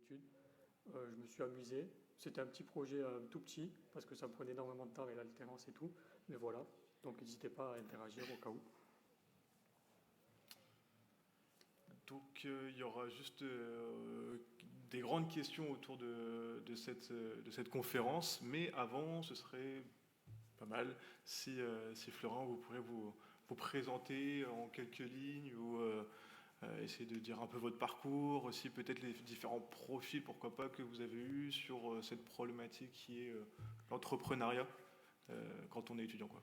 études. Je me suis amusé. C'était un petit projet tout petit, parce que ça me prenait énormément de temps avec l'alternance et tout. Mais voilà, donc n'hésitez pas à interagir au cas où. Donc il y aura juste des grandes questions autour de cette conférence, mais avant, ce serait pas mal si Florent, vous pourrez vous présenter en quelques lignes ou essayer de dire un peu votre parcours, aussi peut-être les différents profils, pourquoi pas, que vous avez eus sur cette problématique qui est l'entrepreneuriat quand on est étudiant, quoi.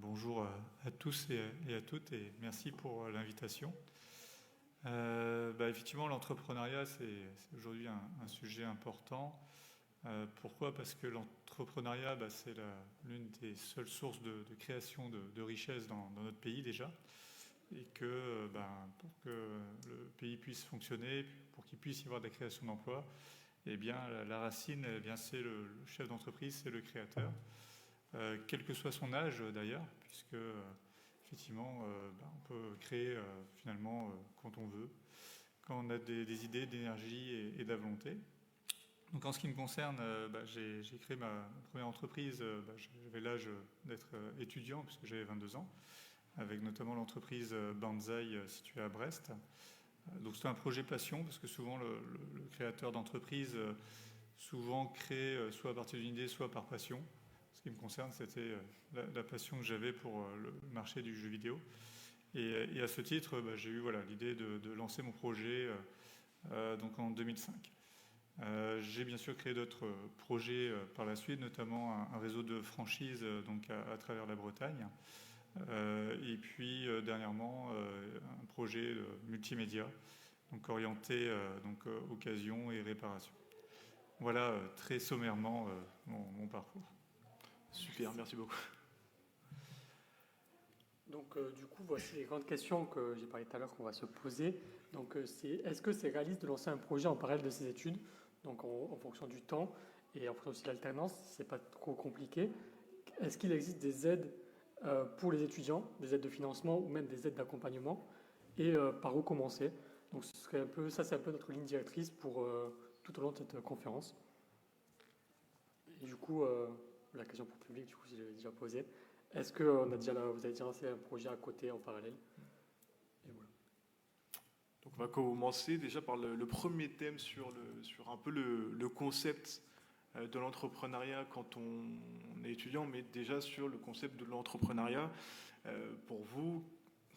Bonjour à tous et à toutes et merci pour l'invitation. Effectivement, l'entrepreneuriat, c'est aujourd'hui un sujet important. Pourquoi ? Parce que l'entrepreneuriat, c'est l'une des seules sources de création de richesse dans notre pays déjà. Et que pour que le pays puisse fonctionner, pour qu'il puisse y avoir de la création d'emplois, eh bien, la racine, eh bien, c'est le chef d'entreprise, c'est le créateur. Quel que soit son âge d'ailleurs, puisque effectivement, on peut créer finalement quand on veut, quand on a des idées, d'énergie et de la volonté. Donc en ce qui me concerne, j'ai créé ma première entreprise, j'avais l'âge d'être étudiant, puisque j'avais 22 ans, avec notamment l'entreprise Banzai située à Brest. Donc c'était un projet passion, parce que souvent le créateur d'entreprise souvent crée soit à partir d'une idée, soit par passion. Ce qui me concerne, c'était la passion que j'avais pour le marché du jeu vidéo. Et à ce titre, j'ai eu l'idée de lancer mon projet donc en 2005. J'ai bien sûr créé d'autres projets par la suite, notamment un réseau de franchises donc à travers la Bretagne. Et puis dernièrement, un projet multimédia, donc orienté occasion et réparation. Voilà très sommairement mon parcours. Super, merci beaucoup. Donc du coup, voici les grandes questions que j'ai parlé tout à l'heure qu'on va se poser. Donc est-ce que c'est réaliste de lancer un projet en parallèle de ses études, donc en fonction du temps et en fonction aussi de l'alternance, si c'est pas trop compliqué. Est-ce qu'il existe des aides pour les étudiants, des aides de financement ou même des aides d'accompagnement, et par où commencer? Donc ce serait un peu, ça c'est un peu notre ligne directrice pour tout au long de cette conférence. Et du coup, la question pour le public, du coup, je l'ai déjà posée. Est-ce que vous avez déjà lancé un projet à côté en parallèle? Et voilà. Donc on va commencer déjà par le premier thème sur un peu le concept de l'entrepreneuriat quand on est étudiant, mais déjà sur le concept de l'entrepreneuriat. Pour vous,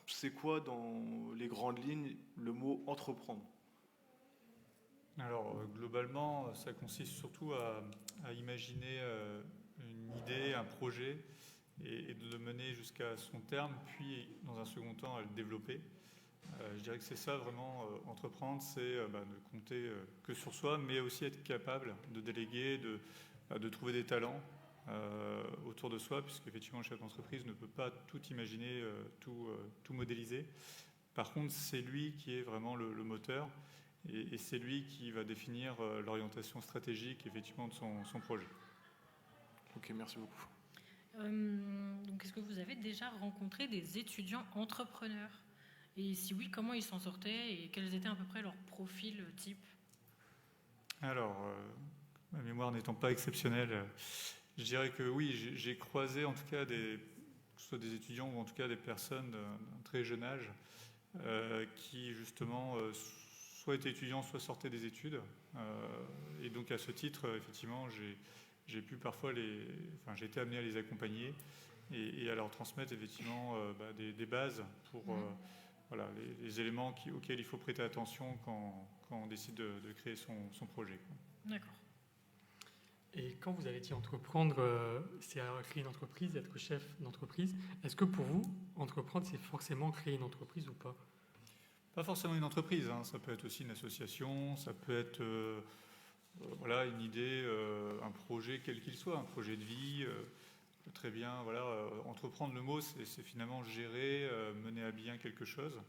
c'est quoi dans les grandes lignes le mot entreprendre? Alors globalement, ça consiste surtout à imaginer une idée, un projet, et de le mener jusqu'à son terme, puis dans un second temps à le développer. Je dirais que c'est ça vraiment, entreprendre, c'est ne compter que sur soi, mais aussi être capable de déléguer, de trouver des talents autour de soi, puisqu'effectivement le chef d'entreprise ne peut pas tout imaginer, tout modéliser. Par contre, c'est lui qui est vraiment le moteur, et c'est lui qui va définir l'orientation stratégique effectivement de son projet. Ok, merci beaucoup. Donc, est-ce que vous avez déjà rencontré des étudiants entrepreneurs? Et si oui, comment ils s'en sortaient et quels étaient à peu près leurs profils type? Alors, ma mémoire n'étant pas exceptionnelle, je dirais que oui, j'ai croisé en tout cas que ce soit des étudiants ou en tout cas des personnes d'un très jeune âge qui justement soit étaient étudiants, soit sortaient des études. Et donc à ce titre, effectivement, j'ai pu parfois j'ai été amené à les accompagner et à leur transmettre effectivement des bases pour les éléments auxquels il faut prêter attention quand on décide de créer son projet. D'accord. Et quand vous avez dit entreprendre, c'est créer une entreprise, être chef d'entreprise. Est-ce que pour vous, entreprendre, c'est forcément créer une entreprise ou pas? Pas forcément une entreprise, hein. Ça peut être aussi une association, ça peut être une idée, un projet quel qu'il soit, un projet de vie. Très bien, entreprendre, le mot, c'est finalement gérer, mener à bien quelque chose,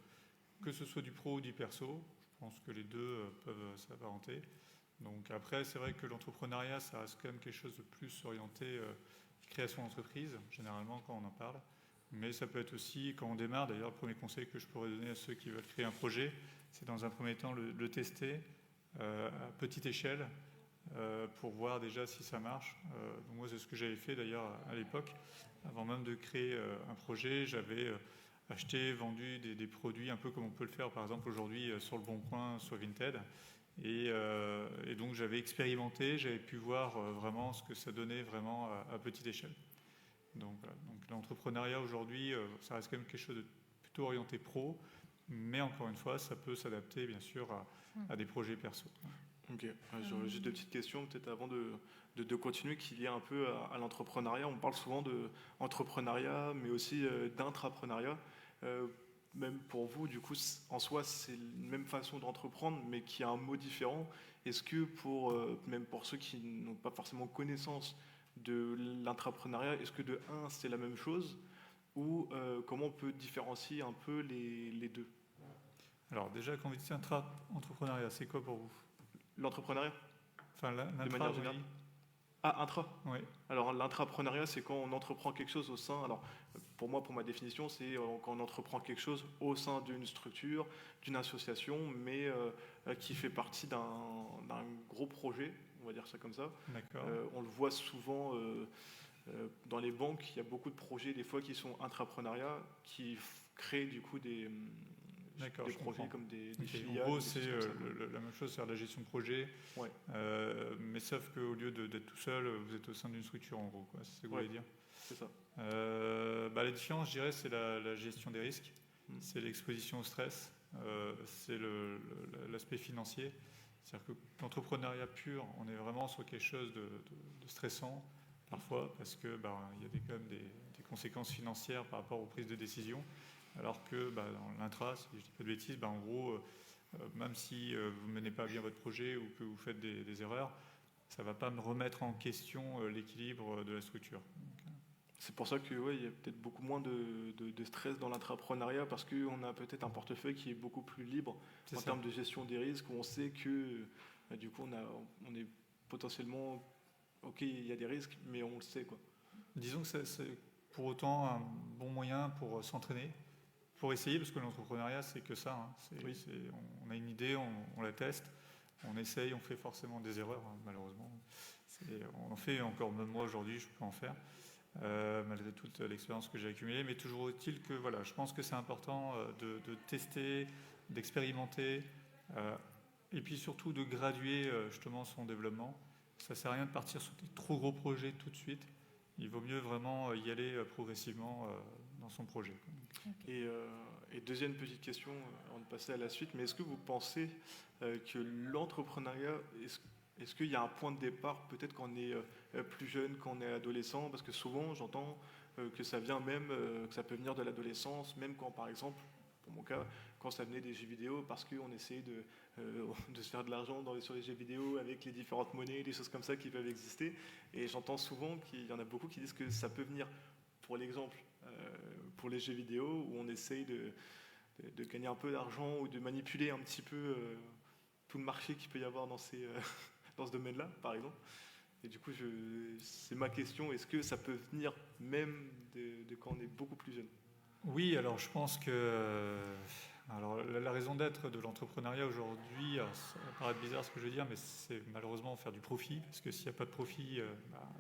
que ce soit du pro ou du perso. Je pense que les deux peuvent s'apparenter. Donc après, c'est vrai que l'entrepreneuriat, ça reste quand même quelque chose de plus orienté création d'entreprise, généralement quand on en parle. Mais ça peut être aussi, quand on démarre, d'ailleurs, le premier conseil que je pourrais donner à ceux qui veulent créer un projet, c'est dans un premier temps le tester, à petite échelle pour voir déjà si ça marche. Donc moi, c'est ce que j'avais fait d'ailleurs à l'époque. Avant même de créer un projet, j'avais acheté, vendu des produits un peu comme on peut le faire par exemple aujourd'hui sur le Bon Coin, sur Vinted. Et donc j'avais expérimenté, j'avais pu voir vraiment ce que ça donnait vraiment à petite échelle. Donc l'entrepreneuriat aujourd'hui, ça reste quand même quelque chose de plutôt orienté pro, mais encore une fois, ça peut s'adapter bien sûr à des projets perso. Ok, j'aurais juste deux petites questions peut-être avant de continuer qui lient un peu à l'entrepreneuriat. On parle souvent d'entrepreneuriat, mais aussi d'intrapreneuriat. Même pour vous, du coup, en soi, c'est la même façon d'entreprendre, mais qui a un mot différent. Est-ce que même pour ceux qui n'ont pas forcément connaissance de l'intrapreneuriat, est-ce que de un, c'est la même chose ou comment on peut différencier un peu les deux? Alors déjà, quand vous dites intra-entrepreneuriat, c'est quoi pour vous? L'entrepreneuriat, Enfin, de l'intra, manière générale. oui. Ah, intra. Oui. Alors l'intrapreneuriat, c'est quand on entreprend quelque chose au sein. Alors pour moi, pour ma définition, c'est quand on entreprend quelque chose au sein d'une structure, d'une association, mais qui fait partie d'un gros projet, on va dire ça comme ça. D'accord. On le voit souvent dans les banques, il y a beaucoup de projets des fois qui sont intrapreneuriat, qui créent du coup des projets comprends. comme des Okay. filiales. En gros, c'est la même chose, c'est la gestion de projet, ouais. Mais sauf qu'au lieu d'être tout seul, vous êtes au sein d'une structure en gros. C'est ce que vous voulez dire? C'est ça. La différence, je dirais, c'est la gestion des risques, c'est l'exposition au stress, c'est l'aspect financier. C'est-à-dire que l'entrepreneuriat pur, on est vraiment sur quelque chose de stressant parfois parce que il y a quand même des conséquences financières par rapport aux prises de décision. Alors que dans l'intra, si je ne dis pas de bêtises, en gros, même si vous ne menez pas bien votre projet ou que vous faites des erreurs, ça ne va pas me remettre en question l'équilibre de la structure. C'est pour ça que il y a peut-être beaucoup moins de stress dans l'intrapreneuriat parce qu'on a peut-être un portefeuille qui est beaucoup plus libre en termes de gestion des risques, où on sait que du coup on est potentiellement, ok, il y a des risques, mais on le sait, quoi. Disons que c'est pour autant un bon moyen pour s'entraîner, pour essayer, parce que l'entrepreneuriat, c'est que ça. On a une idée, on la teste, on essaye, on fait forcément des erreurs, malheureusement. On en fait encore, même moi aujourd'hui, je peux en faire, malgré toute l'expérience que j'ai accumulée. Mais toujours est-il que, je pense que c'est important de tester, d'expérimenter, et puis surtout de graduer justement son développement. Ça ne sert à rien de partir sur des trop gros projets tout de suite. Il vaut mieux vraiment y aller progressivement dans son projet. Okay. Et deuxième petite question, avant de passer à la suite, mais est-ce que vous pensez que l'entrepreneuriat, est-ce qu'il y a un point de départ, peut-être quand on est plus jeune, quand on est adolescent, parce que souvent j'entends que ça vient même, que ça peut venir de l'adolescence, même quand par exemple, pour mon cas, quand ça venait des jeux vidéo, parce qu'on essayait de se faire de l'argent sur les jeux vidéo avec les différentes monnaies, des choses comme ça qui peuvent exister. Et j'entends souvent qu'il y en a beaucoup qui disent que ça peut venir, pour l'exemple, pour les jeux vidéo, où on essaye de gagner un peu d'argent ou de manipuler un petit peu tout le marché qu'il peut y avoir dans ce domaine-là, par exemple. Et du coup, c'est ma question, est-ce que ça peut venir même de quand on est beaucoup plus jeune? Oui, alors je pense que la raison d'être de l'entrepreneuriat aujourd'hui, ça va paraître bizarre ce que je veux dire, mais c'est malheureusement faire du profit, parce que s'il n'y a pas de profit,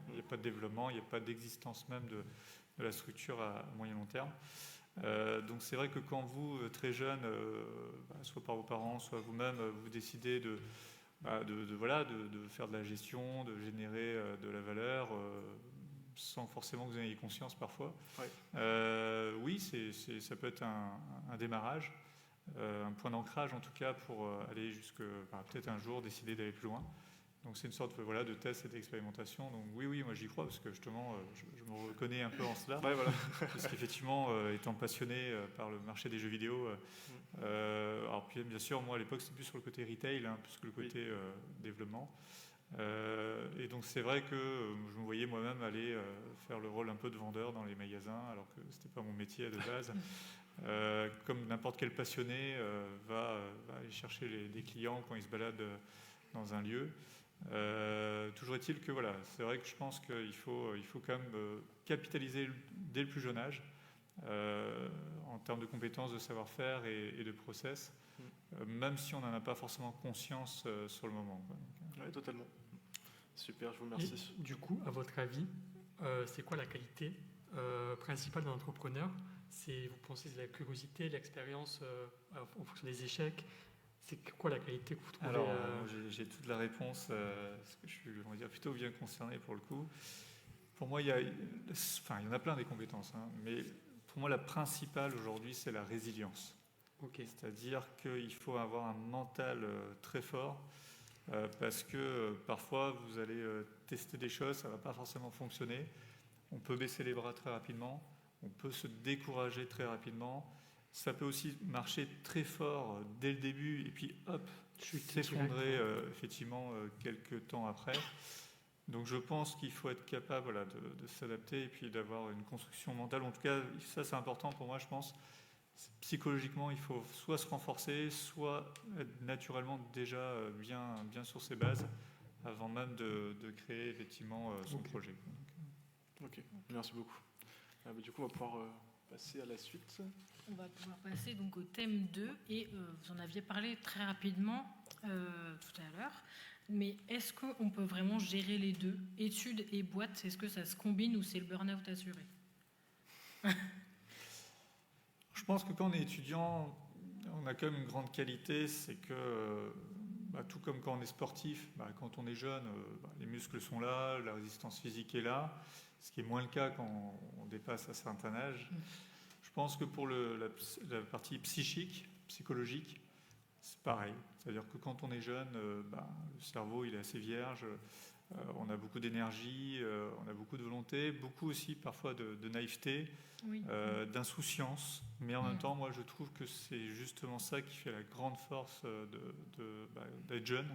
il n'y a pas de développement, il n'y a pas d'existence même de la structure à moyen long terme. Donc c'est vrai que quand vous, très jeune, soit par vos parents, soit vous-même, vous décidez de faire de la gestion, de générer de la valeur, sans forcément que vous en ayez conscience parfois. Ouais. Oui, ça peut être un démarrage, un point d'ancrage en tout cas pour aller peut-être un jour décider d'aller plus loin. Donc c'est une sorte de test et d'expérimentation. Donc oui, moi j'y crois parce que justement je me reconnais un peu en cela. Ouais, voilà. Parce qu'effectivement, étant passionné par le marché des jeux vidéo, alors puis bien sûr moi à l'époque c'était plus sur le côté retail, plus que le côté développement. Et donc c'est vrai que je me voyais moi-même aller faire le rôle un peu de vendeur dans les magasins, alors que c'était pas mon métier de base. Comme n'importe quel passionné va aller chercher des clients quand il se balade dans un lieu. Toujours est-il que c'est vrai que je pense qu'il faut quand même capitaliser dès le plus jeune âge en termes de compétences, de savoir-faire et de process. même si on n'en a pas forcément conscience sur le moment, quoi. Oui, totalement. Super, je vous remercie. Et, du coup, à votre avis, c'est quoi la qualité principale d'un entrepreneur? Vous pensez que c'est la curiosité, l'expérience en fonction des échecs? C'est quoi la qualité que vous trouvez? Alors, j'ai toute la réponse, parce que je suis, on va dire, plutôt bien concerné pour le coup. Pour moi, il y en a plein des compétences, hein, mais pour moi, la principale aujourd'hui, c'est la résilience. Ok. C'est-à-dire qu'il faut avoir un mental très fort, parce que parfois, vous allez tester des choses, ça ne va pas forcément fonctionner. On peut baisser les bras très rapidement, on peut se décourager très rapidement. Ça peut aussi marcher très fort dès le début et puis hop, s'effondrer effectivement quelques temps après. Donc je pense qu'il faut être capable, voilà, de s'adapter et puis d'avoir une construction mentale. En tout cas, ça c'est important pour moi, je pense. Psychologiquement, il faut soit se renforcer, soit être naturellement déjà bien sur ses bases avant même de créer effectivement son projet. Ok, merci beaucoup. Du coup, on va pouvoir passer à la suite. On va pouvoir passer donc au thème 2 et vous en aviez parlé très rapidement tout à l'heure, mais est-ce qu'on peut vraiment gérer les deux, études et boîte? Est-ce que ça se combine ou c'est le burn-out assuré? Je pense que quand on est étudiant, on a quand même une grande qualité, c'est que tout comme quand on est sportif, quand on est jeune, les muscles sont là, la résistance physique est là, ce qui est moins le cas quand on dépasse un certain âge. Je pense que pour la partie psychologique, c'est pareil. C'est-à-dire que quand on est jeune, le cerveau il est assez vierge, on a beaucoup d'énergie, on a beaucoup de volonté, beaucoup aussi parfois de naïveté, Oui. d'insouciance. Mais en même temps, moi je trouve que c'est justement ça qui fait la grande force d'être jeune.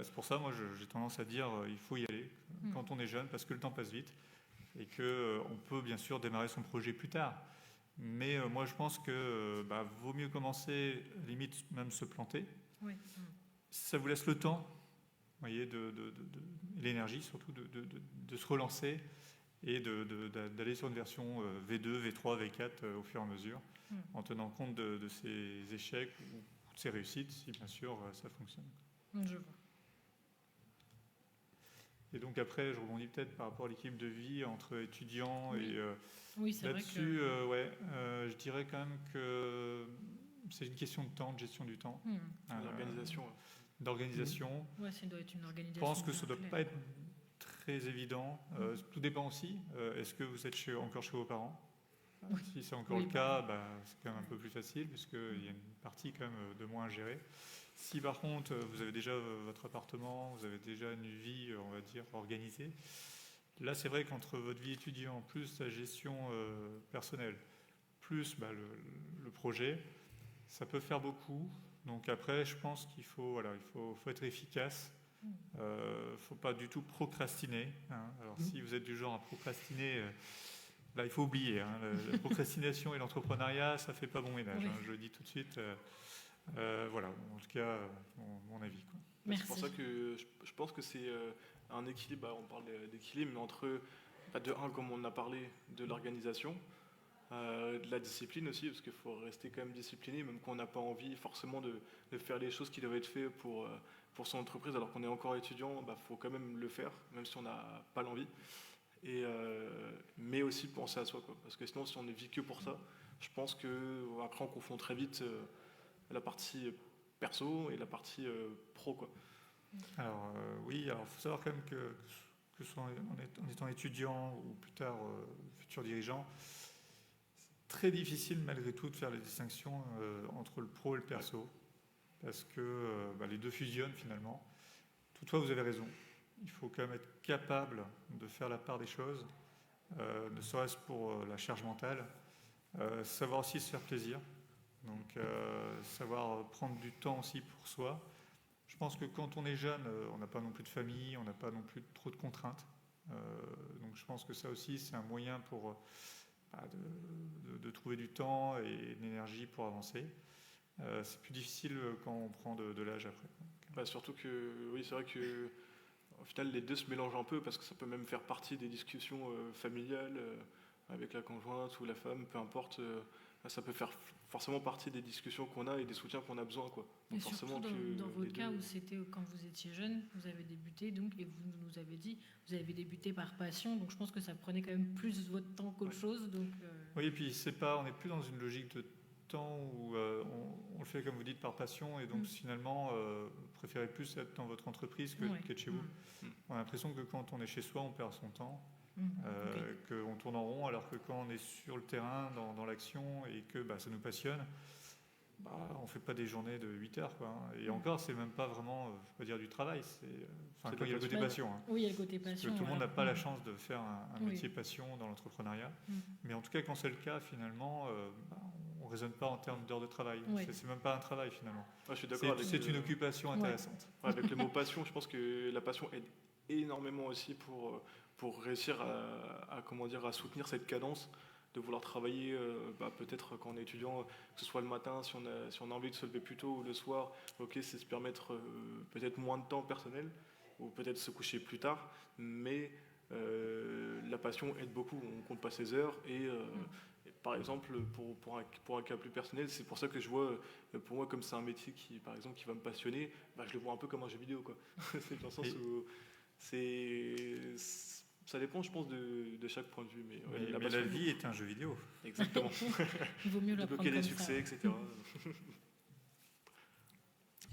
C'est pour ça, moi j'ai tendance à dire il faut y aller quand on est jeune parce que le temps passe vite et qu'on peut bien sûr démarrer son projet plus tard. Mais moi, je pense que vaut mieux commencer, limite même se planter. Oui. Ça vous laisse le temps, vous voyez, et l'énergie surtout de se relancer et d'aller sur une version V2, V3, V4 au fur et à mesure, en tenant compte de ses échecs ou de ses réussites, si bien sûr ça fonctionne. Je vois. Et donc après, je rebondis peut-être par rapport à l'équilibre de vie entre étudiants et oui, c'est là-dessus, vrai que... je dirais quand même que c'est une question de temps, de gestion du temps, d'organisation. Ouais, ça doit être une organisation. Je pense que ça ne doit pas être très évident. Tout dépend aussi. Est-ce que vous êtes encore chez vos parents? Si c'est encore le cas, c'est quand même un peu plus facile puisqu'il y a une partie quand même de moins à gérer. Si par contre vous avez déjà votre appartement, vous avez déjà une vie, on va dire, organisée, là c'est vrai qu'entre votre vie étudiant, plus la gestion personnelle, plus le projet, ça peut faire beaucoup. Donc après, je pense qu'il faut être efficace. Il ne faut pas du tout procrastiner. Alors si vous êtes du genre à procrastiner, là il faut oublier. La procrastination et l'entrepreneuriat, ça ne fait pas bon ménage. Je le dis tout de suite. Voilà, en tout cas, mon avis. Quoi. C'est pour ça que je pense que c'est un équilibre, on parle d'équilibre, mais entre, de un, comme on a parlé, de l'organisation, de la discipline aussi, parce qu'il faut rester quand même discipliné, même quand on n'a pas envie forcément de faire les choses qui doivent être faites pour son entreprise, alors qu'on est encore étudiant, faut quand même le faire, même si on n'a pas l'envie. Mais aussi penser à soi, quoi, parce que sinon, si on ne vit que pour ça, je pense qu'après on confond très vite la partie perso et la partie pro, quoi. Alors oui, alors faut savoir quand même que ce soit en étant étudiant ou plus tard futur dirigeant, c'est très difficile malgré tout de faire les distinctions entre le pro et le perso, parce que les deux fusionnent finalement. Toutefois, vous avez raison, il faut quand même être capable de faire la part des choses, ne serait-ce pour la charge mentale, savoir aussi se faire plaisir. Donc, savoir prendre du temps aussi pour soi. Je pense que quand on est jeune, on n'a pas non plus de famille, on n'a pas non plus trop de contraintes. Donc, je pense que ça aussi, c'est un moyen pour de trouver du temps et de l'énergie pour avancer. C'est plus difficile quand on prend de l'âge après. Surtout que, oui, c'est vrai que au final, les deux se mélangent un peu parce que ça peut même faire partie des discussions familiales avec la conjointe ou la femme, peu importe. ça peut faire forcément partie des discussions qu'on a et des soutiens qu'on a besoin, quoi. Et Donc surtout forcément dans que votre les cas deux- où c'était quand vous étiez jeune, vous avez débuté donc, et vous nous avez dit, vous avez débuté par passion, donc je pense que ça prenait quand même plus votre temps qu'autre Ouais. chose. Donc, Oui, et puis on n'est plus dans une logique de temps où on le fait, comme vous dites, par passion, et donc finalement, vous préférez plus être dans votre entreprise Ouais. qu'être chez vous. On a l'impression que quand on est chez soi, on perd son temps, Ok. qu'on tourne en rond, alors que quand on est sur le terrain, dans l'action, et que ça nous passionne, on ne fait pas des journées de 8 heures, quoi, hein. Et encore, c'est même pas vraiment, je ne vais pas dire du travail, C'est quand il y a le côté passion. passion, hein. Oui, il y a le côté Parce que passion. tout le monde voilà. n'a pas la chance de faire un Oui. métier passion dans l'entrepreneuriat. Mm. Mais en tout cas, quand c'est le cas, finalement, on ne raisonne pas en termes d'heures de travail. Oui. C'est même pas un travail, finalement. Ouais, je suis d'accord avec C'est une occupation intéressante. avec le mot passion. Je pense que la passion aide énormément aussi pour réussir à soutenir cette cadence de vouloir travailler, peut-être quand on est étudiant, que ce soit le matin, si on a envie de se lever plus tôt, ou le soir, ok, c'est se permettre peut-être moins de temps personnel, ou peut-être se coucher plus tard, mais la passion aide beaucoup, on compte pas ses heures, et par exemple, pour un cas plus personnel, c'est pour ça que je vois, pour moi, comme c'est un métier qui, par exemple, qui va me passionner, je le vois un peu comme un jeu vidéo, quoi. C'est dans le sens où ça dépend, je pense, de chaque point de vue. Mais Mais passion, la vie est un jeu vidéo. exactement. Il vaut mieux la prendre Débloquer des comme ça. succès, etc.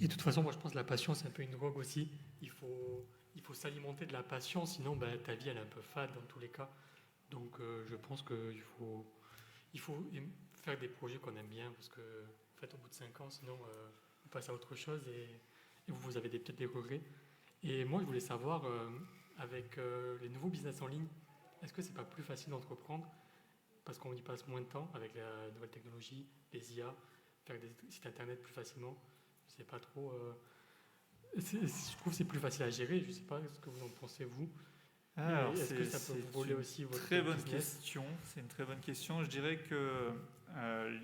Et de toute façon, moi je pense que la passion c'est un peu une drogue aussi. Il faut s'alimenter de la passion, sinon ta vie elle est un peu fade dans tous les cas. Donc je pense qu'il faut faire des projets qu'on aime bien, parce que en fait, au bout de 5 ans, sinon vous passez à autre chose et vous avez peut-être des regrets. Et moi je voulais savoir, avec les nouveaux business en ligne, est-ce que c'est pas plus facile d'entreprendre parce qu'on y passe moins de temps avec la nouvelle technologie, les IA, faire des sites internet plus facilement? Je sais pas trop. Je trouve que c'est plus facile à gérer. Je sais pas ce que vous en pensez, vous. Alors, Et est-ce que ça peut vous voler une aussi votre très bonne business? question. C'est une très bonne question. Je dirais que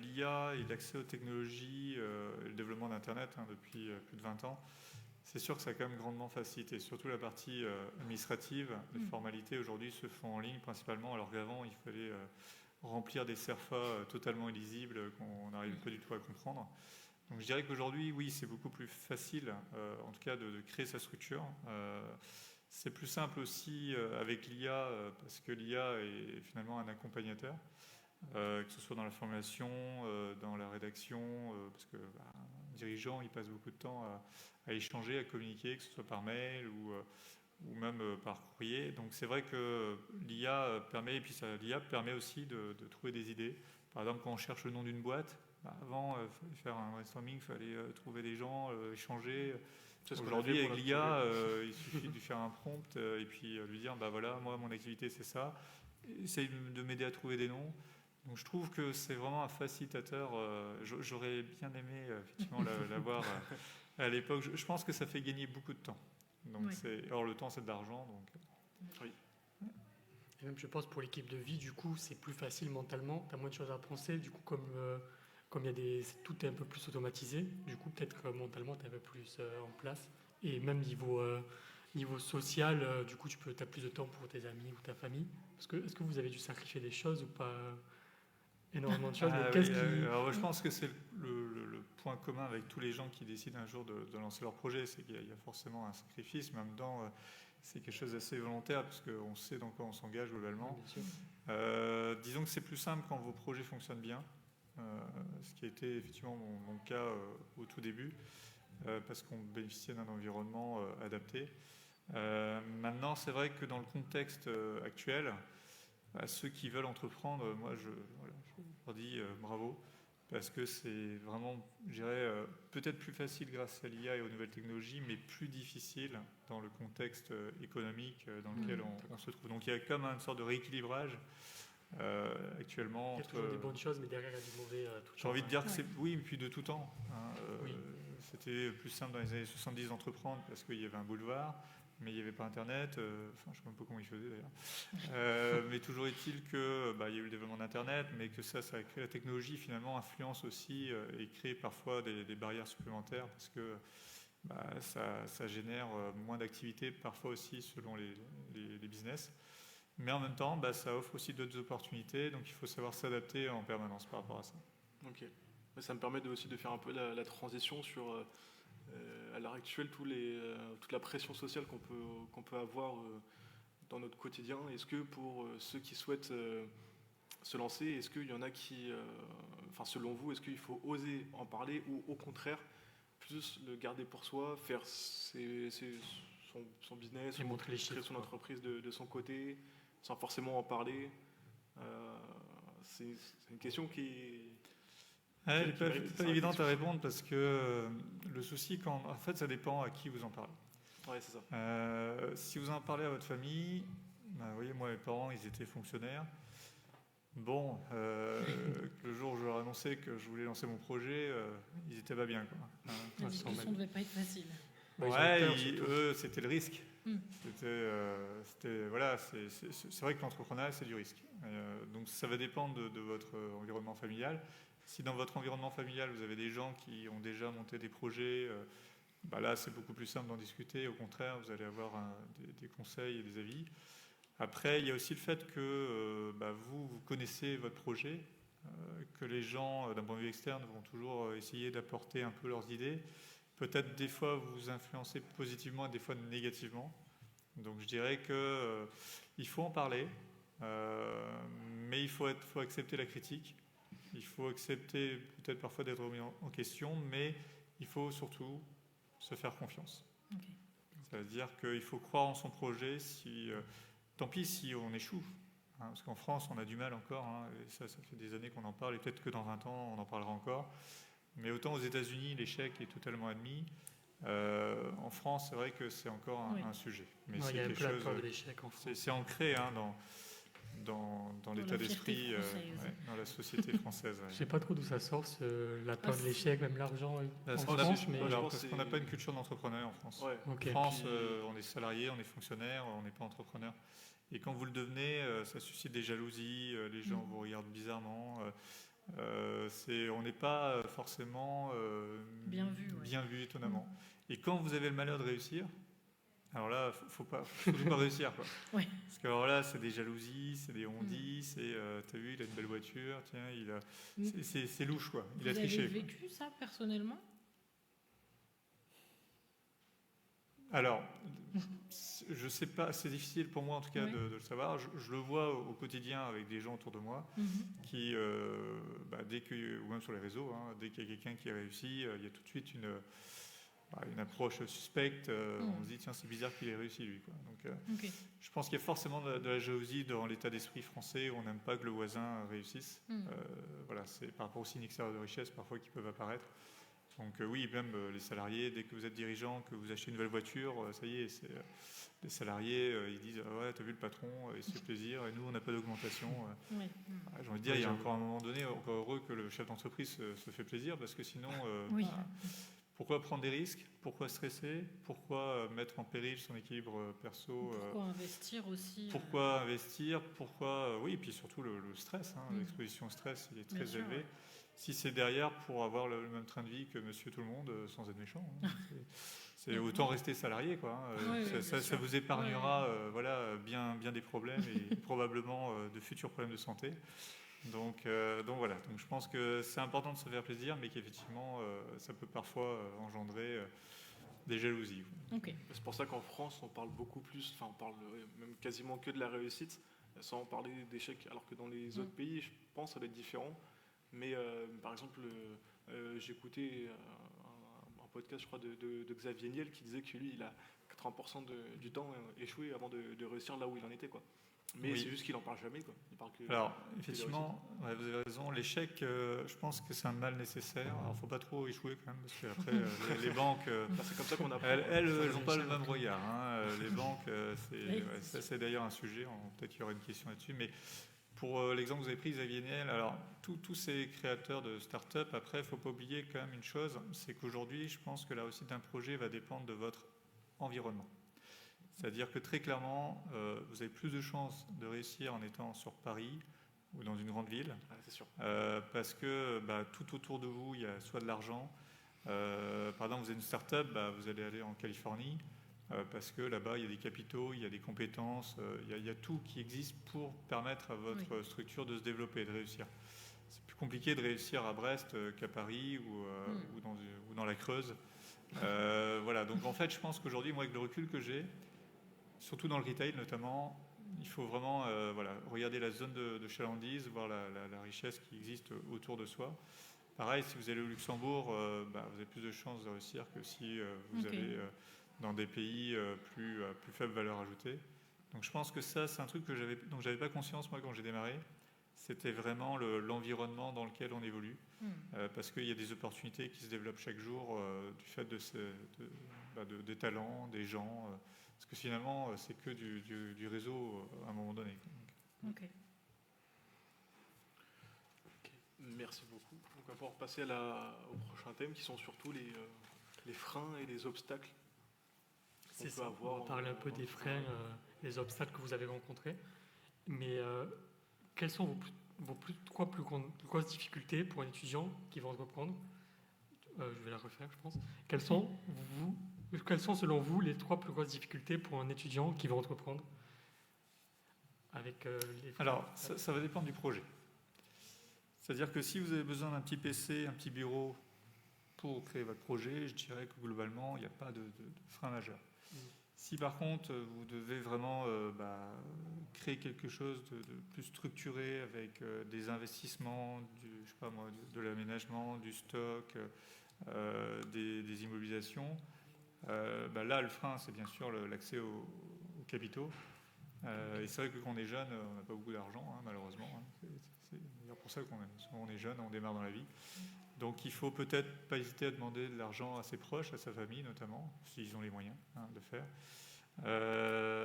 l'IA et l'accès aux technologies, et le développement d'Internet depuis plus de 20 ans, c'est sûr que ça a quand même grandement facilité. Surtout la partie administrative. Les formalités aujourd'hui se font en ligne principalement, alors qu'avant, il fallait remplir des CERFA totalement illisibles qu'on n'arrive pas du tout à comprendre. Donc je dirais qu'aujourd'hui, oui, c'est beaucoup plus facile, en tout cas, de créer sa structure. C'est plus simple aussi avec l'IA, parce que l'IA est finalement un accompagnateur, que ce soit dans la formulation, dans la rédaction, parce que un dirigeant, il passe beaucoup de temps à échanger, à communiquer, que ce soit par mail ou même par courrier. Donc c'est vrai que l'IA permet, et puis l'IA permet aussi de trouver des idées. Par exemple, quand on cherche le nom d'une boîte, avant, il fallait faire un brainstorming, il fallait trouver des gens, échanger. Aujourd'hui, avec l'IA, il suffit de faire un prompt et puis lui dire, voilà, moi, mon activité, c'est ça. Essaye de m'aider à trouver des noms. Donc je trouve que c'est vraiment un facilitateur. J'aurais bien aimé effectivement l'avoir à l'époque. Je pense que ça fait gagner beaucoup de temps. Donc or le temps, c'est de l'argent. Donc oui. Et même je pense pour l'équipe de vie, du coup, c'est plus facile mentalement. Tu as moins de choses à penser. Du coup, comme tout est un peu plus automatisé, du coup, peut-être que mentalement, tu es un peu plus en place. Et même niveau social, du coup, tu as plus de temps pour tes amis ou ta famille. Est-ce que vous avez dû sacrifier des choses ou pas énormément de choses? Alors, je pense que c'est le point commun avec tous les gens qui décident un jour de lancer leur projet, c'est qu'il y a forcément un sacrifice, mais en même temps, c'est quelque chose d'assez volontaire, parce qu'on sait dans quoi on s'engage globalement. Disons que c'est plus simple quand vos projets fonctionnent bien, ce qui a été effectivement mon cas au tout début, parce qu'on bénéficiait d'un environnement adapté. Maintenant, c'est vrai que dans le contexte actuel, ceux qui veulent entreprendre, moi je leur dis bravo, parce que c'est vraiment, je dirais, peut-être plus facile grâce à l'IA et aux nouvelles technologies, mais plus difficile dans le contexte économique dans lequel on se trouve. Donc il y a comme une sorte de rééquilibrage actuellement. Il y a toujours des bonnes choses, mais derrière il y a du mauvais tout le temps. J'ai envie de dire que c'est, oui, puis de tout temps. Oui. C'était plus simple dans les années 70 d'entreprendre parce qu'il y avait un boulevard, mais il n'y avait pas Internet. Je ne sais même pas comment ils faisaient d'ailleurs. Mais toujours est-il que il y a eu le développement d'Internet, mais que ça a créé la technologie, finalement, influence aussi et crée parfois des barrières supplémentaires parce que ça génère moins d'activité, parfois aussi selon les business. Mais en même temps, ça offre aussi d'autres opportunités, donc il faut savoir s'adapter en permanence par rapport à ça. Ok. Ouais, ça me permet aussi de faire un peu la transition sur, à l'heure actuelle, toute la pression sociale qu'on peut avoir dans notre quotidien. Est-ce que pour ceux qui souhaitent se lancer, est-ce qu'il y en a enfin selon vous, est-ce qu'il faut oser en parler ou au contraire, plus le garder pour soi, faire son business, Et ou montrer les créer chiffres, son quoi. entreprise de son côté, sans forcément en parler? C'est une question Elle n'est qui pas, mérite pas sa évidente à réflexion. répondre parce que le souci, en fait, ça dépend à qui vous en parlez. Ouais, c'est ça. Si vous en parlez à votre famille, bah, vous voyez, moi, mes parents, ils étaient fonctionnaires. Bon, le jour où je leur ai annoncé que je voulais lancer mon projet, ils étaient pas bien, quoi. La Ouais, discussion ne devait pas être facile. Ouais, ils ont Ouais, peur, surtout. eux, c'était le risque. Mm. Voilà, c'est vrai que l'entrepreneuriat, c'est du risque. Donc ça va dépendre de votre environnement familial. Si dans votre environnement familial, vous avez des gens qui ont déjà monté des projets, bah là, c'est beaucoup plus simple d'en discuter. Au contraire, vous allez avoir des conseils et des avis. Après, il y a aussi le fait que bah, vous connaissez votre projet, que les gens, d'un point de vue externe, vont toujours essayer d'apporter un peu leurs idées. Peut-être des fois vous influencer positivement et des fois négativement. Donc je dirais que il faut en parler, mais il faut accepter la critique. Il faut accepter peut-être parfois d'être remis en question, mais il faut surtout se faire confiance. Ok. Ça veut dire qu'il faut croire en son projet. Tant pis si on échoue, hein, parce qu'en France on a du mal encore, hein, et ça fait des années qu'on en parle, et peut-être que dans 20 ans on en parlera encore. Mais autant aux États-Unis, l'échec est totalement admis. En France, c'est vrai que c'est encore un sujet. Mais Ouais, c'est il y a un quelque peu la chose. peur de l'échec en France. C'est ancré hein, dans l'état la fierté d'esprit, française. dans la société française. Je sais pas trop d'où ça sort, la peur de c'est- l'échec, même l'argent en Parce France, mais qu'on n'a pas une culture d'entrepreneur en France. Ouais. ok. En France, Puis- on est salarié, on est fonctionnaire, on n'est pas entrepreneur. Et quand vous le devenez, ça suscite des jalousies, les gens vous regardent bizarrement. On n'est pas forcément Bien vu, ouais. bien vu, étonnamment. Et quand vous avez le malheur de réussir, alors là, faut surtout pas réussir, quoi. Ouais. Parce que alors là, c'est des jalousies, c'est des on-dit, t'as vu, il a une belle voiture, tiens, c'est louche, quoi. Il a Vous triché. avez Quoi. vécu ça personnellement? Alors, je sais pas, c'est difficile pour moi en tout cas Ouais. de le savoir. Je le vois au quotidien avec des gens autour de moi qui, ou même sur les réseaux, hein, dès qu'il y a quelqu'un qui réussit, il y a tout de suite une approche suspecte. On se dit tiens, c'est bizarre qu'il ait réussi lui. Quoi. Donc, Ok. je pense qu'il y a forcément de la jalousie dans l'état d'esprit français où on n'aime pas que le voisin réussisse. Voilà, c'est par rapport aux signes extérieurs de richesse parfois qui peuvent apparaître. Donc oui, même les salariés, dès que vous êtes dirigeant, que vous achetez une nouvelle voiture, ça y est, les salariés, ils disent ah ouais, t'as vu le patron, il se fait plaisir, et nous, on n'a pas d'augmentation. Ouais. J'ai envie de dire, il y a encore un moment donné, encore heureux que le chef d'entreprise se fait plaisir, parce que sinon, Oui. pourquoi prendre des risques? Pourquoi stresser? Pourquoi mettre en péril son équilibre perso? Pourquoi investir aussi Pourquoi investir? Pourquoi oui, et puis surtout le stress, hein, Mm. l'exposition au stress, il est Bien très sûr, élevé. ouais. Si c'est derrière pour avoir le même train de vie que Monsieur Tout le Monde, sans être méchant, hein, c'est autant rester salarié, quoi. Hein. Oui, oui, Ça bien sûr. vous épargnera, voilà, bien des problèmes et probablement de futurs problèmes de santé. Donc voilà. Donc je pense que c'est important de se faire plaisir, mais qu'effectivement, ça peut parfois engendrer des jalousies. Ok. C'est pour ça qu'en France, on parle beaucoup plus, enfin on parle même quasiment que de la réussite, sans parler d'échecs, alors que dans les autres pays, je pense que ça va être différent. Mais par exemple, j'écoutais un podcast, je crois, de Xavier Niel qui disait que lui, il a 80% du temps échoué avant de réussir là où il en était, quoi. Mais Oui. c'est juste qu'il n'en parle jamais, quoi. Il parle que Alors, effectivement, ouais, vous avez raison, l'échec, je pense que c'est un mal nécessaire. Alors, il ne faut pas trop échouer quand même, parce qu'après, les banques, Enfin, c'est comme ça qu'on apprend. elles Ça, n'ont pas le c'est même regard. Hein. Les banques, Oui, ça c'est d'ailleurs un sujet, peut-être qu'il y aura une question là-dessus, mais pour l'exemple que vous avez pris, Xavier Niel, alors tous ces créateurs de start-up, après, il ne faut pas oublier quand même une chose, c'est qu'aujourd'hui, je pense que la réussite d'un projet va dépendre de votre environnement. C'est-à-dire que très clairement, vous avez plus de chances de réussir en étant sur Paris ou dans une grande ville, C'est sûr. parce que tout autour de vous, il y a soit de l'argent. Par exemple, vous avez une start-up, vous allez aller en Californie, parce que là-bas, il y a des capitaux, il y a des compétences, il y a tout qui existe pour permettre à votre structure de se développer et de réussir. c'est plus compliqué de réussir à Brest qu'à Paris ou dans la Creuse. Voilà, donc en fait, je pense qu'aujourd'hui, moi, avec le recul que j'ai, surtout dans le retail notamment, il faut vraiment regarder la zone de chalandise, voir la richesse qui existe autour de soi. Pareil, si vous allez au Luxembourg, vous avez plus de chances de réussir que si vous allez dans des pays plus faible valeur ajoutée. Donc je pense que ça, c'est un truc dont j'avais pas conscience moi quand j'ai démarré. C'était vraiment l'environnement dans lequel on évolue, parce qu'il y a des opportunités qui se développent chaque jour du fait des talents, des gens, parce que finalement c'est que du réseau à un moment donné. Ok. Merci beaucoup. Donc, on va pouvoir passer au prochain thème qui sont surtout les freins et les obstacles. C'est ça, on va parler un peu des freins, des obstacles que vous avez rencontrés. Mais quelles sont vos plus grosses difficultés pour un étudiant qui va entreprendre? Je vais la refaire, je pense. Quelles sont selon vous les 3 plus grosses difficultés pour un étudiant qui va entreprendre avec les freins? Alors, ça va dépendre du projet. C'est-à-dire que si vous avez besoin d'un petit PC, un petit bureau pour créer votre projet, je dirais que globalement, il n'y a pas de frein majeur. Si par contre, vous devez vraiment créer quelque chose de plus structuré avec des investissements, de l'aménagement, du stock, des immobilisations, là, le frein, c'est bien sûr l'accès aux capitaux. Et c'est vrai que quand on est jeune, on n'a pas beaucoup d'argent, malheureusement. C'est d'ailleurs pour ça qu'on est jeune, on démarre dans la vie. Donc il faut peut-être pas hésiter à demander de l'argent à ses proches, à sa famille notamment, s'ils ont les moyens de faire.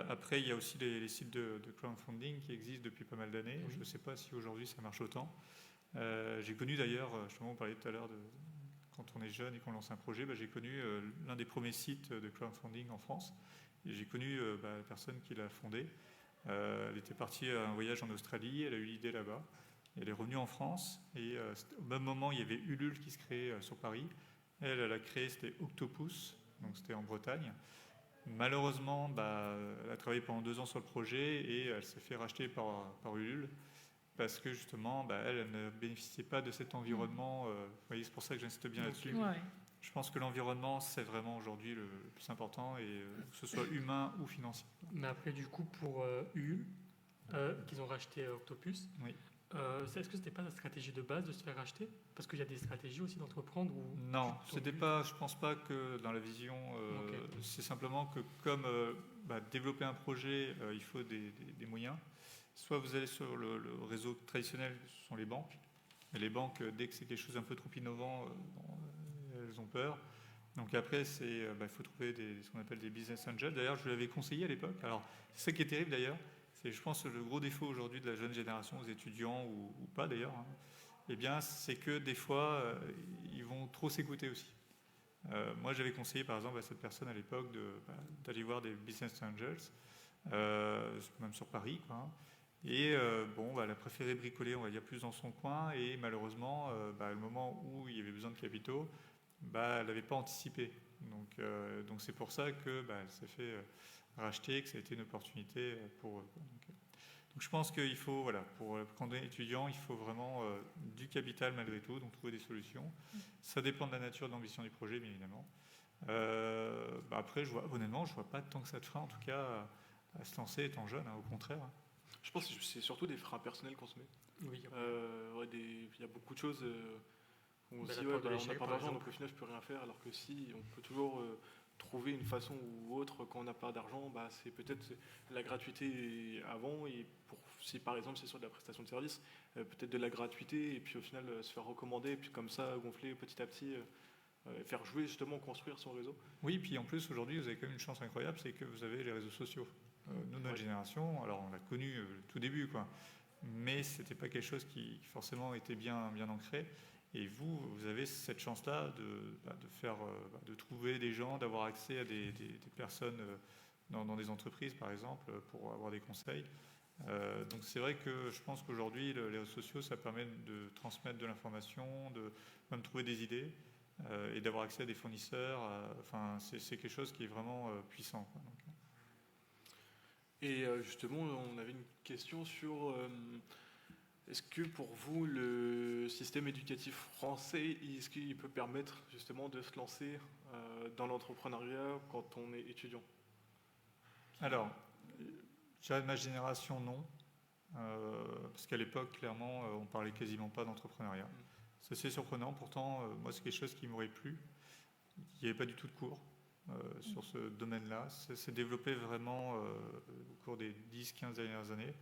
Après, il y a aussi les sites de crowdfunding qui existent depuis pas mal d'années. Je ne sais pas si aujourd'hui ça marche autant. J'ai connu d'ailleurs, justement, on parlait tout à l'heure de quand on est jeune et qu'on lance un projet, j'ai connu l'un des premiers sites de crowdfunding en France. Et j'ai connu la personne qui l'a fondé. Elle était partie à un voyage en Australie, elle a eu l'idée là-bas. Elle est revenue en France et au même moment, il y avait Ulule qui se créait sur Paris. Elle a créé, c'était Octopus, donc c'était en Bretagne. Malheureusement, elle a travaillé pendant 2 ans sur le projet et elle s'est fait racheter par Ulule parce que justement, elle ne bénéficiait pas de cet environnement. Vous voyez, c'est pour ça que j'insiste bien là-dessus. Ouais. Je pense que l'environnement, c'est vraiment aujourd'hui le plus important, et que ce soit humain ou financier. Mais après, du coup, pour Ulule, qu'ils ont racheté Octopus, Oui. Est-ce que c'était pas la stratégie de base de se faire racheter? Parce qu'il y a des stratégies aussi d'entreprendre où Non, c'était pas. Je pense pas que dans la vision. C'est simplement que comme développer un projet, il faut des moyens. Soit vous allez sur le réseau traditionnel, ce sont les banques. Mais les banques, dès que c'est quelque chose un peu trop innovant, elles ont peur. Donc après, il faut trouver ce qu'on appelle des business angels. D'ailleurs, je l'avais conseillé à l'époque. Alors, c'est ça qui est terrible d'ailleurs. C'est, je pense, le gros défaut aujourd'hui de la jeune génération, aux étudiants ou pas d'ailleurs, c'est que des fois, ils vont trop s'écouter aussi. Moi, j'avais conseillé par exemple à cette personne à l'époque d'aller voir des business angels, même sur Paris, quoi. Et elle a préféré bricoler, on va dire, plus dans son coin, et malheureusement, le moment où il y avait besoin de capitaux, elle n'avait pas anticipé. Donc c'est pour ça que elle s'est fait racheter, que ça a été une opportunité pour eux. Donc je pense qu'il faut, quand on est étudiant, il faut vraiment du capital malgré tout, donc trouver des solutions. Ça dépend de la nature et de l'ambition du projet, bien évidemment. Après, honnêtement, je ne vois pas tant que ça de frein, en tout cas, à se lancer étant jeune, au contraire. Je pense que c'est surtout des freins personnels qu'on se met. Oui. Il y a beaucoup de choses où on se dit, on n'a pas d'argent, donc au final, je ne peux rien faire, alors que si, on peut toujours trouver une façon ou autre quand on n'a pas d'argent, c'est peut-être la gratuité avant, et si par exemple c'est sur de la prestation de service, peut-être de la gratuité, et puis au final se faire recommander, et puis comme ça gonfler petit à petit, faire jouer justement, construire son réseau. Oui, puis en plus aujourd'hui vous avez quand même une chance incroyable, c'est que vous avez les réseaux sociaux. Nous, notre génération, alors on l'a connu tout début, quoi, mais c'était pas quelque chose qui forcément était bien ancré. Et vous avez cette chance-là de trouver des gens, d'avoir accès à des personnes dans des entreprises, par exemple, pour avoir des conseils. Donc c'est vrai que je pense qu'aujourd'hui, les réseaux sociaux, ça permet de transmettre de l'information, de même trouver des idées et d'avoir accès à des fournisseurs. C'est quelque chose qui est vraiment puissant, quoi. Et justement, on avait une question sur Est-ce que pour vous, le système éducatif français, est-ce qu'il peut permettre justement de se lancer dans l'entrepreneuriat quand on est étudiant? Alors, je dirais de ma génération, non. Parce qu'à l'époque, clairement, on parlait quasiment pas d'entrepreneuriat. C'est assez surprenant. Pourtant, moi, c'est quelque chose qui m'aurait plu. Il n'y avait pas du tout de cours sur ce domaine-là. Ça s'est développé vraiment au cours des 10-15 dernières années.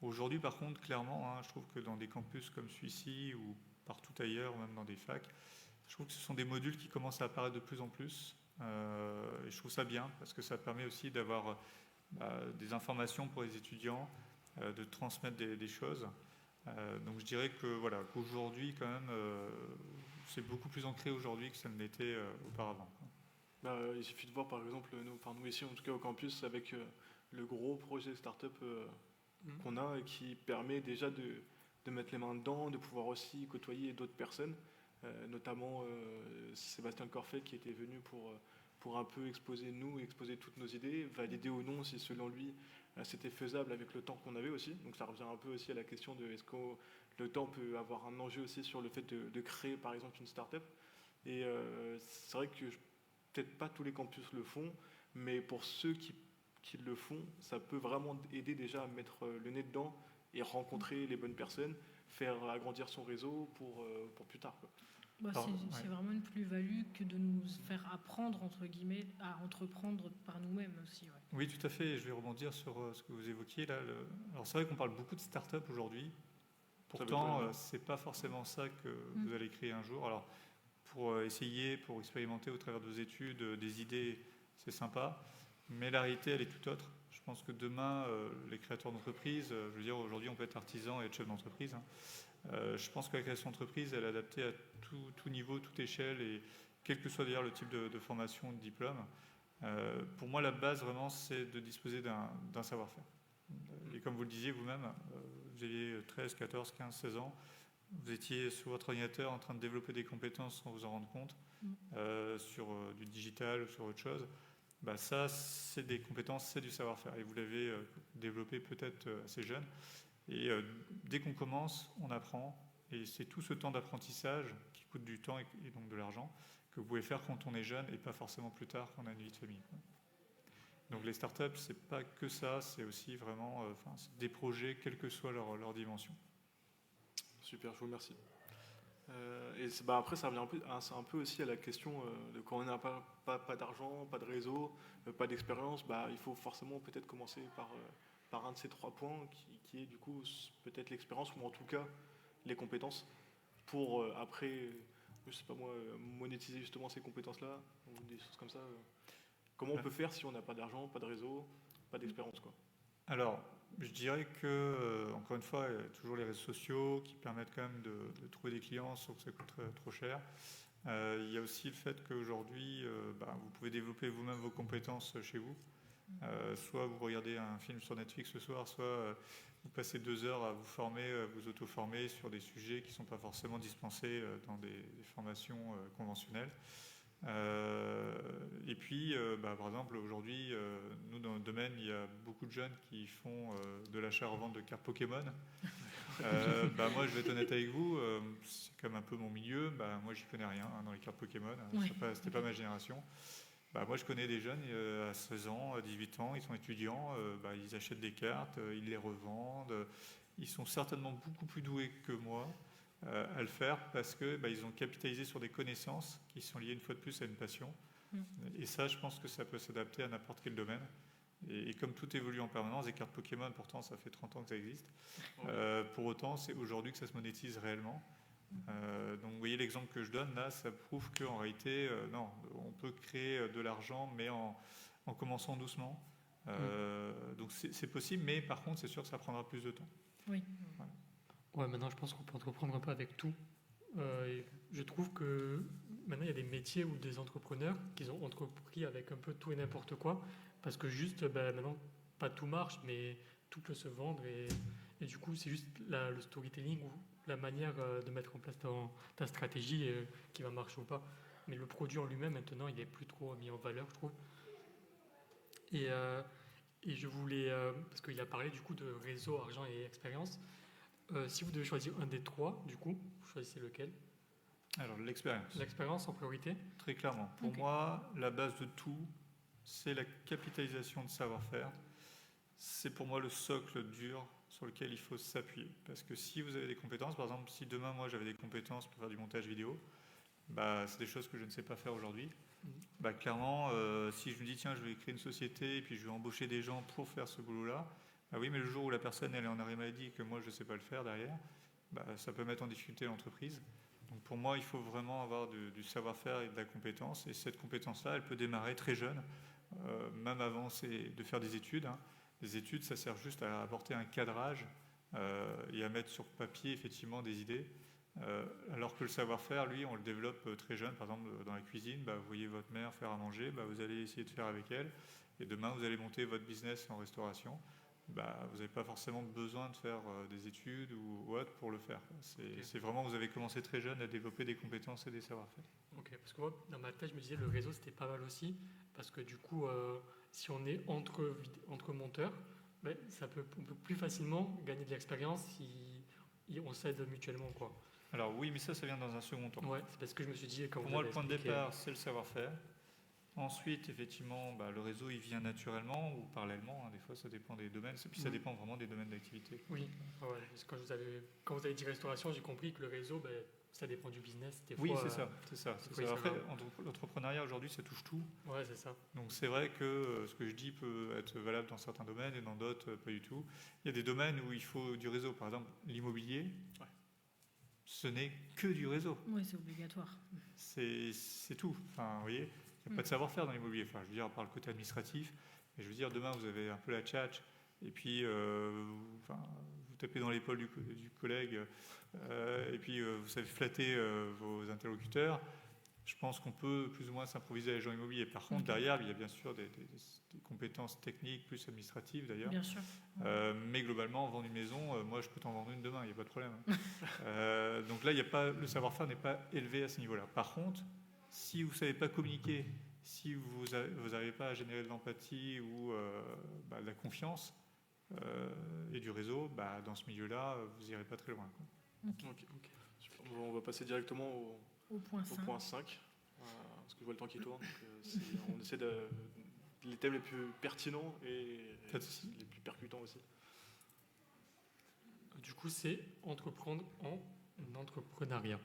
Aujourd'hui, par contre, clairement, je trouve que dans des campus comme celui-ci ou partout ailleurs, même dans des facs, je trouve que ce sont des modules qui commencent à apparaître de plus en plus. Et je trouve ça bien parce que ça permet aussi d'avoir des informations pour les étudiants, de transmettre des choses. Donc je dirais que voilà, qu'aujourd'hui, quand même, c'est beaucoup plus ancré aujourd'hui que ça ne l'était auparavant. Il suffit de voir par exemple, nous ici en tout cas au campus, avec le gros projet startup qu'on a et qui permet déjà de mettre les mains dedans, de pouvoir aussi côtoyer d'autres personnes, notamment Sébastien Corfet qui était venu pour un peu exposer toutes nos idées, valider ou non si selon lui c'était faisable avec le temps qu'on avait aussi. Donc ça revient un peu aussi à la question de est-ce que le temps peut avoir un enjeu aussi sur le fait de créer par exemple une start-up. Et c'est vrai que peut-être pas tous les campus le font, mais pour ceux qui le font, ça peut vraiment aider déjà à mettre le nez dedans et rencontrer les bonnes personnes, faire agrandir son réseau pour plus tard, quoi. C'est vraiment une plus-value que de nous faire apprendre, entre guillemets, à entreprendre par nous-mêmes aussi. Ouais. Oui, tout à fait. Je vais rebondir sur ce que vous évoquiez là. Alors c'est vrai qu'on parle beaucoup de start-up aujourd'hui. Pourtant, c'est pas forcément ça que vous allez créer un jour. Alors, pour essayer, pour expérimenter au travers de vos études, des idées, c'est sympa. Mais la réalité, elle est tout autre. Je pense que demain, les créateurs d'entreprises, je veux dire, aujourd'hui, on peut être artisan et être chef d'entreprise. Je pense que la création d'entreprise, elle est adaptée à tout niveau, toute échelle, et quel que soit d'ailleurs le type de formation, de diplôme. Pour moi, la base, vraiment, c'est de disposer d'un savoir-faire. Et comme vous le disiez vous-même, vous aviez 13, 14, 15, 16 ans, vous étiez sur votre ordinateur en train de développer des compétences sans vous en rendre compte, sur du digital ou sur autre chose. Ça, c'est des compétences, c'est du savoir-faire. Et vous l'avez développé peut-être assez jeune. Et dès qu'on commence, on apprend. Et c'est tout ce temps d'apprentissage qui coûte du temps et donc de l'argent que vous pouvez faire quand on est jeune et pas forcément plus tard quand on a une vie de famille. Donc les startups, c'est pas que ça, c'est aussi vraiment des projets, quelle que soit leur dimension. Super, je vous remercie. Après, ça revient un peu aussi à la question de quand on n'a pas d'argent, pas de réseau, pas d'expérience, il faut forcément peut-être commencer par un de ces 3 points qui est du coup peut-être l'expérience ou en tout cas les compétences pour après, je sais pas moi, monétiser justement ces compétences-là ou des choses comme ça. Comment on peut faire si on n'a pas d'argent, pas de réseau, pas d'expérience, quoi? Alors, je dirais que, encore une fois, il y a toujours les réseaux sociaux qui permettent quand même de trouver des clients sans que ça coûte trop cher. Il y a aussi le fait qu'aujourd'hui, vous pouvez développer vous-même vos compétences chez vous. Soit vous regardez un film sur Netflix ce soir, soit vous passez 2 heures à vous former, vous auto-former sur des sujets qui ne sont pas forcément dispensés dans des formations conventionnelles. Et puis, par exemple, aujourd'hui, nous, dans notre domaine, il y a beaucoup de jeunes qui font de l'achat-revente de cartes Pokémon. Moi, je vais être honnête avec vous, c'est quand même un peu mon milieu. Moi, j'y connais rien dans les cartes Pokémon. C'était pas ma génération. Moi, je connais des jeunes à 16 ans, à 18 ans, ils sont étudiants, ils achètent des cartes, ils les revendent. Ils sont certainement beaucoup plus doués que moi à le faire parce qu'ils ont capitalisé sur des connaissances qui sont liées une fois de plus à une passion. Et ça, je pense que ça peut s'adapter à n'importe quel domaine. Et comme tout évolue en permanence, les cartes Pokémon, pourtant, ça fait 30 ans que ça existe. Pour autant, c'est aujourd'hui que ça se monétise réellement. Donc vous voyez l'exemple que je donne là, ça prouve qu'en réalité, non, on peut créer de l'argent, mais en commençant doucement. Donc c'est possible, mais par contre, c'est sûr que ça prendra plus de temps. Oui. Voilà. Ouais, maintenant je pense qu'on peut entreprendre un peu avec tout. Et je trouve que maintenant il y a des métiers ou des entrepreneurs qui ont entrepris avec un peu tout et n'importe quoi, parce que juste maintenant pas tout marche, mais tout peut se vendre et du coup c'est juste le storytelling ou la manière de mettre en place ta stratégie qui va marcher ou pas. Mais le produit en lui-même maintenant il est plus trop mis en valeur, je trouve. Et je voulais, parce qu'il a parlé du coup de réseau, argent et expérience, Si vous devez choisir un des trois, du coup, vous choisissez lequel? Alors, l'expérience, L'expérience en priorité? très clairement. Pour Ok. moi, la base de tout, c'est la capitalisation de savoir-faire. C'est pour moi le socle dur sur lequel il faut s'appuyer. Parce que si vous avez des compétences, par exemple, si demain, moi, j'avais des compétences pour faire du montage vidéo, bah, c'est des choses que je ne sais pas faire aujourd'hui. Mhm. Bah, clairement, si je me dis, tiens, je vais créer une société et puis je vais embaucher des gens pour faire ce boulot-là, bah oui, mais le jour où la personne elle est en arrêt maladie et que moi, je ne sais pas le faire derrière, bah, ça peut mettre en difficulté l'entreprise. Donc pour moi, il faut vraiment avoir du savoir-faire et de la compétence. Et cette compétence-là, elle peut démarrer très jeune, même avant de faire des études, hein. Les études, ça sert juste à apporter un cadrage et à mettre sur papier effectivement des idées. Alors que le savoir-faire, lui, on le développe très jeune. Par exemple, dans la cuisine, bah, vous voyez votre mère faire à manger, bah, vous allez essayer de faire avec elle. Et demain, vous allez monter votre business en restauration. Bah, vous n'avez pas forcément besoin de faire des études ou autre pour le faire. C'est vraiment, vous avez commencé très jeune à développer des compétences et des savoir-faire. Ok, parce que moi, dans ma tête, je me disais le réseau c'était pas mal aussi, parce que du coup, si on est entre monteurs, ben, on peut plus facilement gagner de l'expérience si on s'aide mutuellement, quoi. Alors oui, mais ça vient dans un second temps. Ouais, c'est parce que je me suis dit quand Pour vous moi, avez le point de expliqué- départ, c'est le savoir-faire. Ensuite, effectivement, bah, le réseau, il vient naturellement ou parallèlement, hein. Des fois, ça dépend des domaines. Et puis, ça Mhm. dépend vraiment des domaines d'activité. Oui, ouais, parce que quand vous avez dit restauration, j'ai compris que le réseau, ben, ça dépend du business. Des Oui, fois, c'est ça. C'est ça. fois, ça Après, va. l'entrepreneuriat, aujourd'hui, ça touche tout. Ouais, c'est ça. Donc, c'est vrai que ce que je dis peut être valable dans certains domaines et dans d'autres, pas du tout. Il y a des domaines où il faut du réseau. Par exemple, l'immobilier, Ouais. ce n'est que du réseau. Oui, c'est obligatoire. C'est tout. Enfin, vous voyez, il n'y a pas de savoir-faire dans l'immobilier. Enfin, je veux dire, par le côté administratif. Mais je veux dire, demain, vous avez un peu la tchatch, et puis vous tapez dans l'épaule du collègue, et puis vous savez flatter vos interlocuteurs. Je pense qu'on peut plus ou moins s'improviser agent immobilier. Par contre, Ok. derrière, il y a bien sûr des compétences techniques, plus administratives d'ailleurs. Bien sûr. Mais globalement, vendre une maison, moi je peux t'en vendre une demain, il n'y a pas de problème. Donc là, le savoir-faire n'est pas élevé à ce niveau-là. Par contre, si vous ne savez pas communiquer, si vous n'arrivez pas à générer de l'empathie ou de la confiance et du réseau, bah, dans ce milieu-là, vous n'irez pas très loin, quoi. Ok. Super. Bon, on va passer directement Au point au 5. point 5, parce que je vois le temps qui tourne. Donc, on essaie les thèmes les plus pertinents et Pas de souci. les plus percutants aussi. Du coup, c'est entreprendre en entrepreneuriat.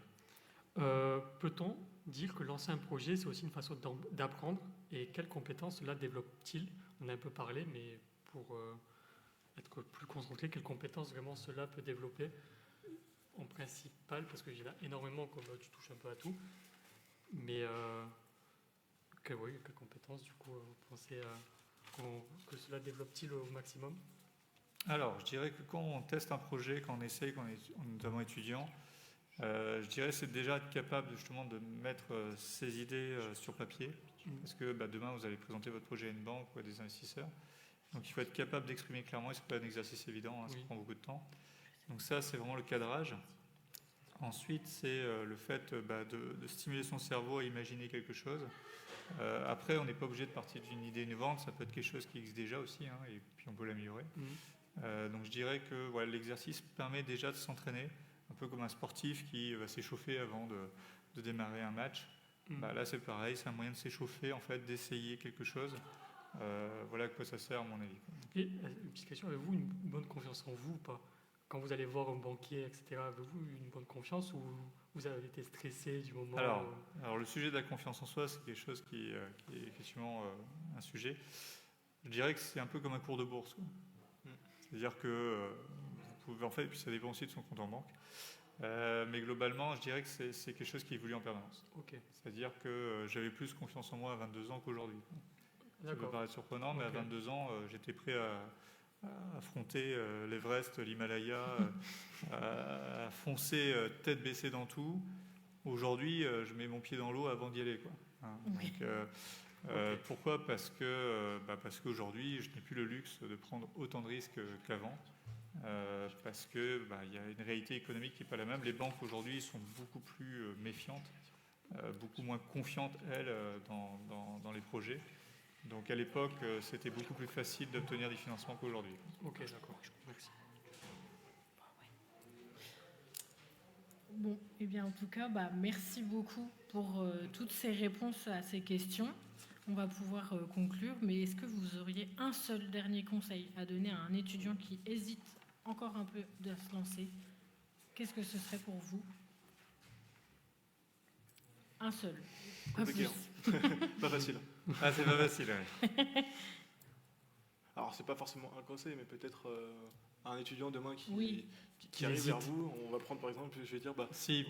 Peut-on dire que lancer un projet, c'est aussi une façon d'apprendre et quelles compétences cela développe-t-il? On a un peu parlé, mais pour être plus concentré, quelles compétences vraiment cela peut développer en principal? Parce qu'il y en a énormément, comme tu touches un peu à tout. Mais quelles compétences, du coup, vous pensez que cela développe-t-il au maximum? Alors, je dirais que quand on teste un projet, quand on essaye, quand on est notamment étudiant, je dirais que c'est déjà être capable justement de mettre ses idées sur papier, parce que demain vous allez présenter votre projet à une banque ou à des investisseurs. Donc il faut être capable d'exprimer clairement, et ce n'est pas un exercice évident, hein, ça Oui. prend beaucoup de temps. Donc ça, c'est vraiment le cadrage. Ensuite, c'est le fait de stimuler son cerveau à imaginer quelque chose. Après, on n'est pas obligé de partir d'une idée innovante, ça peut être quelque chose qui existe déjà aussi, hein, et puis on peut l'améliorer. Donc je dirais que voilà, l'exercice permet déjà de s'entraîner, un peu comme un sportif qui va s'échauffer avant de démarrer un match. Là c'est pareil, c'est un moyen de s'échauffer, en fait, d'essayer quelque chose. Voilà à quoi ça sert à mon avis. Et une petite question, avez-vous une bonne confiance en vous ou pas? Quand vous allez voir un banquier, etc., avez-vous une bonne confiance ou vous avez été stressé du moment Alors le sujet de la confiance en soi, c'est quelque chose qui est effectivement un sujet. Je dirais que c'est un peu comme un cours de bourse, quoi. C'est-à-dire que vous pouvez, en fait, puis ça dépend aussi de son compte en banque. Mais globalement, je dirais que c'est quelque chose qui évolue en permanence. Ok, C'est-à-dire que j'avais plus confiance en moi à 22 ans qu'aujourd'hui. Ça peut d'accord. paraître surprenant, mais Ok. à 22 ans, j'étais prêt à affronter l'Everest, l'Himalaya, à foncer tête baissée dans tout. Aujourd'hui, je mets mon pied dans l'eau avant d'y aller, quoi. Hein, Oui. donc, pourquoi? Parce qu'aujourd'hui, je n'ai plus le luxe de prendre autant de risques qu'avant. Parce que y a une réalité économique qui n'est pas la même. Les banques aujourd'hui sont beaucoup plus méfiantes, beaucoup moins confiantes, elles, dans les projets. Donc à l'époque, c'était beaucoup plus facile d'obtenir des financements qu'aujourd'hui. Ok, d'accord. Merci. Bon, eh bien en tout cas, merci beaucoup pour toutes ces réponses à ces questions. On va pouvoir conclure, mais est-ce que vous auriez un seul dernier conseil à donner à un étudiant qui hésite encore un peu de se lancer? Qu'est-ce que ce serait pour vous? Un seul. Pas Compliqué, plus. Pas facile. Ah, c'est pas facile, ouais. Alors, c'est pas forcément un conseil, mais peut-être un étudiant demain Oui. qui arrive vers vous. On va prendre par exemple, je vais dire, Si,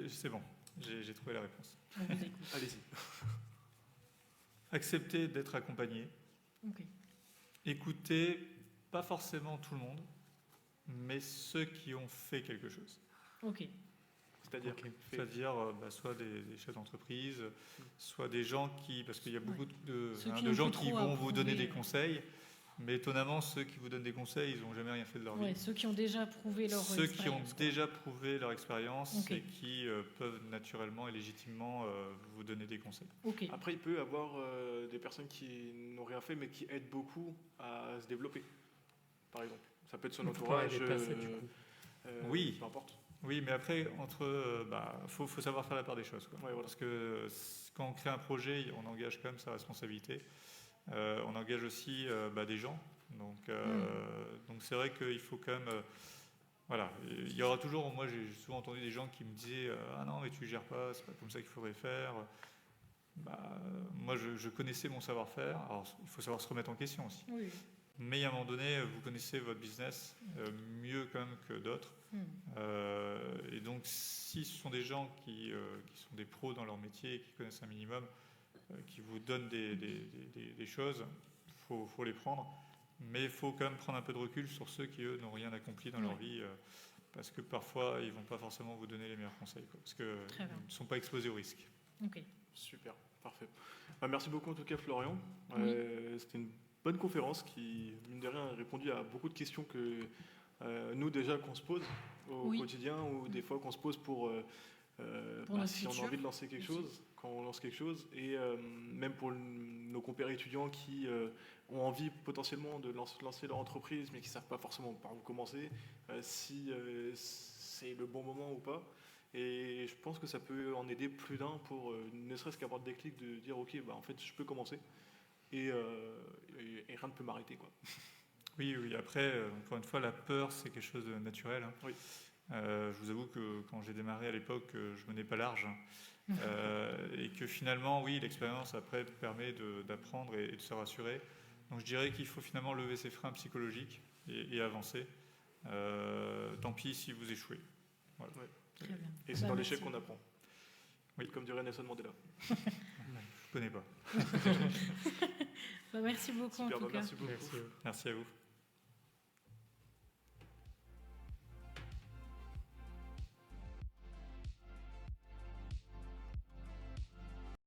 c'est bon, j'ai trouvé la réponse. On vous écoute. allez-y. Accepter d'être accompagné. Ok. Écouter, pas forcément tout le monde, mais ceux qui ont fait quelque chose. Ok. C'est-à-dire, C'est-à-dire soit des chefs d'entreprise, soit des gens qui, parce qu'il y a beaucoup Ceux qui de n'ont gens plus qui trop à vont vous donner prouver. des conseils, mais étonnamment, ceux qui vous donnent des conseils, ils n'ont jamais rien fait de leur Ouais, vie. ceux qui ont déjà prouvé leur Ceux qui ont expérience, quoi. déjà prouvé leur expérience Ok. et qui peuvent naturellement et légitimement vous donner des conseils. Ok. après, il peut y avoir des personnes qui n'ont rien fait, mais qui aident beaucoup à se développer. Par exemple, ça peut être son Il faut pouvoir les entourage. déplacer, du coup. Oui. Peu importe. Oui, mais après, faut savoir faire la part des choses, quoi. Ouais, voilà. Parce que quand on crée un projet, on engage quand même sa responsabilité. On engage aussi des gens. Donc c'est vrai qu'il faut quand même... voilà, il y aura toujours... Moi, j'ai souvent entendu des gens qui me disaient « Ah non, mais tu gères pas, c'est pas comme ça qu'il faudrait faire. » Moi, je connaissais mon savoir-faire. Alors, il faut savoir se remettre en question aussi. Oui. Mais à un moment donné, vous connaissez votre business mieux quand même que d'autres. Et donc, si ce sont des gens qui sont des pros dans leur métier et qui connaissent un minimum, qui vous donnent des choses, faut les prendre. Mais il faut quand même prendre un peu de recul sur ceux qui, eux, n'ont rien accompli dans leur vie, parce que parfois, ils ne vont pas forcément vous donner les meilleurs conseils, quoi, parce qu'ils ne sont pas exposés au risque. Ok. Super, parfait. Merci beaucoup en tout cas, Florian. Oui. C'était une bonne conférence qui, mine de rien, a répondu à beaucoup de questions que nous déjà qu'on se pose au quotidien, ou des fois qu'on se pose pour notre si on a futur, envie de lancer quelque chose, quand on lance quelque chose, et même pour nos compères étudiants qui ont envie potentiellement de lancer leur entreprise, mais qui ne savent pas forcément par où commencer, si c'est le bon moment ou pas. Et je pense que ça peut en aider plus d'un pour ne serait-ce qu'avoir le déclic de dire ok, en fait je peux commencer et rien ne peut m'arrêter, quoi. Oui, après, encore une fois, la peur, c'est quelque chose de naturel. Hein. Oui. Je vous avoue que quand j'ai démarré à l'époque, je menais pas large. Et que finalement, oui, l'expérience après permet d'apprendre et de se rassurer. Donc je dirais qu'il faut finalement lever ses freins psychologiques et avancer. Tant pis si vous échouez. Voilà. Ouais. Très bien. Et c'est dans Merci. l'échec qu'on apprend. Oui. Comme dirait Nelson Mandela. Je ne connais pas. Merci beaucoup Super, en tout cas. merci beaucoup. Merci. Merci à vous.